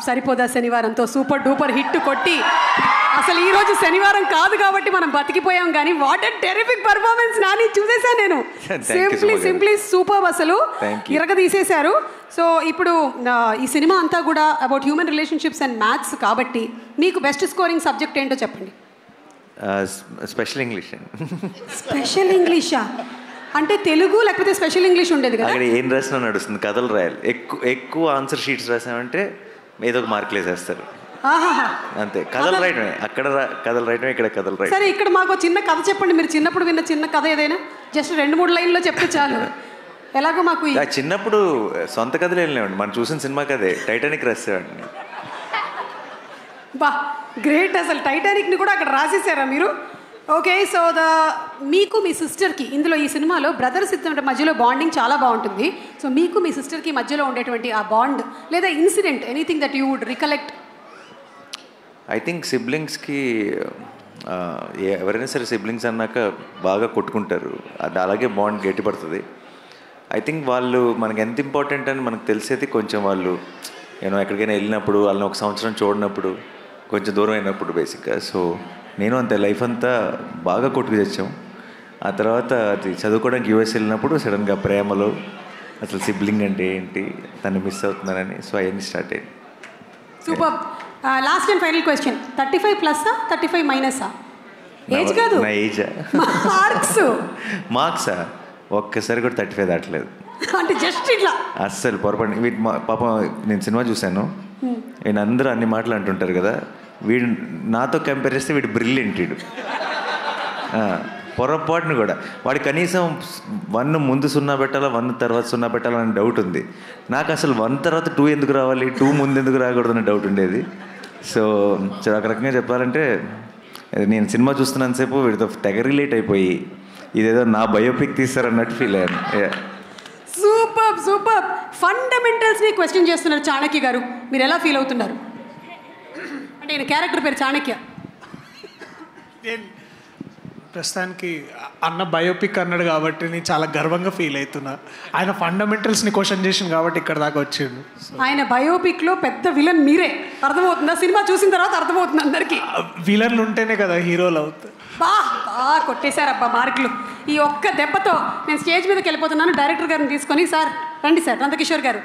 సరిపోదా శనివారంతో super duper hit కొట్టి అసలు ఈరోజు శనివారం కాదు కాబట్టి మనం బతికిపోయాం. కానీ what a terrific performance Nani, చూసేసాను నేను. సింప్లీ సూపర్, అసలు ఇరగదీసేశారు. సో ఇప్పుడు ఈ సినిమా అంతా కూడా about human relationships and maths కాబట్టి మీకు బెస్ట్ స్కోరింగ్ సబ్జెక్ట్ ఏంటో చెప్పండి. Special English. స్పెషల్ ఇంగ్లీషా అంటే తెలుగు లేకపోతే స్పెషల్ ఇంగ్లీష్ ఉండేది కదా? అక్కడ ఏం రాసినా నడుస్తుంది, కథలు రాయాలి. ఎక్కువ ఆన్సర్ షీట్స్ రాసామంటే ఏదో ఒక మార్కులు వేసేస్తారు అంతే. కథలు రాయటమే, అక్కడ కథలు రాయటమే, ఇక్కడ కథలు రాయటం. సరే, ఇక్కడ మాకు చిన్న కథ చెప్పండి. మీరు చిన్నప్పుడు విన్న చిన్న కథ ఏదైనా జస్ట్ 2-3 లైన్లో చెప్తే చాలు. ఎలాగో మాకు చిన్నప్పుడు సొంత కథలు వెళ్ళినామండి, మనం చూసిన సినిమా కథే. టైటానిక్ రాసేవాడిని. బా గ్రేట్, అసలు టైటానిక్ని కూడా అక్కడ రాసేసారా మీరు? ఓకే, సో మీకు మీ సిస్టర్కి ఇందులో ఈ సినిమాలో బ్రదర్స్ ఇద్దరి మధ్యలో బాండింగ్ చాలా బాగుంటుంది. సో మీకు మీ సిస్టర్కి మధ్యలో ఉండేటువంటి ఆ బాండ్ లేదా incident, anything that you would recollect? I think సిబ్లింగ్స్కి ఎవరైనా సరే సిబ్లింగ్స్ అన్నాక బాగా కొట్టుకుంటారు, అది అలాగే బాండ్ గట్టిపడుతుంది. ఐ థింక్ వాళ్ళు మనకి ఎంత ఇంపార్టెంట్ అని మనకు తెలిసేది కొంచెం వాళ్ళు ఎక్కడికైనా వెళ్ళినప్పుడు, వాళ్ళని ఒక సంవత్సరం చూడనప్పుడు, కొంచెం దూరం అయినప్పుడు బేసిక్గా. సో నేను అంతే లైఫ్ అంతా బాగా కొట్టుకు తెచ్చాం. ఆ తర్వాత అది చదువుకోవడానికి యూఎస్ వెళ్ళినప్పుడు సడన్గా ప్రేమలో అసలు సిబ్లింగ్ అంటే ఏంటి, తను మిస్ అవుతున్నానని, సో అవన్నీ స్టార్ట్ అయ్యింది. Super. Last and final question, 35+, 35-? Age కాదు, నా ఏజా? మార్క్సా? ఒక్కసారి కూడా 35 దాటలేదు. అంటే జస్ట్ ఇట్లా అస్సలు పొరపాటు. వీటి పాపం నేను సినిమా చూశాను, వీళ్ళు అందరూ అన్ని మాటలు అంటుంటారు కదా, వీడు నాతో కంపేర్ చేస్తే వీడు బ్రిలియంట్. వీడు పొరపాటును కూడా వాడు కనీసం 1 ముందు 0 పెట్టాలా, 1 తర్వాత 0 పెట్టాలని డౌట్ ఉంది నాకు. అసలు 1 తర్వాత 2 ఎందుకు రావాలి, 2 ముందు ఎందుకు రాకూడదని డౌట్ ఉండేది. సో ఒక రకంగా చెప్పాలంటే నేను సినిమా చూస్తున్నంతసేపు వీడితో తెగ రిలేట్ అయిపోయి ఇదేదో నా బయోపిక్ తీస్తారన్నట్టు ఫీల్ అయ్యాను. Super super. ఫండమెంటల్స్ని క్వశ్చన్ చేస్తున్నారు చాణక్య గారు, మీరు ఎలా ఫీల్ అవుతున్నారు? అంటే ఈయన క్యారెక్టర్ పేరు చాణక్య. ప్రస్తుతానికి అన్న బయోపిక్ అన్నాడు కాబట్టి నేను చాలా గర్వంగా ఫీల్ అవుతున్నా. ఆయన ఫండమెంటల్స్ని క్వశ్చన్ చేసింది కాబట్టి ఇక్కడ దాకా వచ్చిండు. ఆయన బయోపిక్లో పెద్ద విలన్ మీరే, అర్థమవుతుందా? సినిమా చూసిన తర్వాత అర్థమవుతుంది అందరికీ. విలన్లు ఉంటేనే కదా హీరోలు అవుతారు. బాగా కొట్టేశారబ్బా మార్కులు. ఈ ఒక్క దెబ్బతో నేను స్టేజ్ మీదకి వెళ్ళిపోతున్నాను. డైరెక్టర్ గారిని తీసుకొని, సార్ రండి సార్, నందకిషోర్ గారు.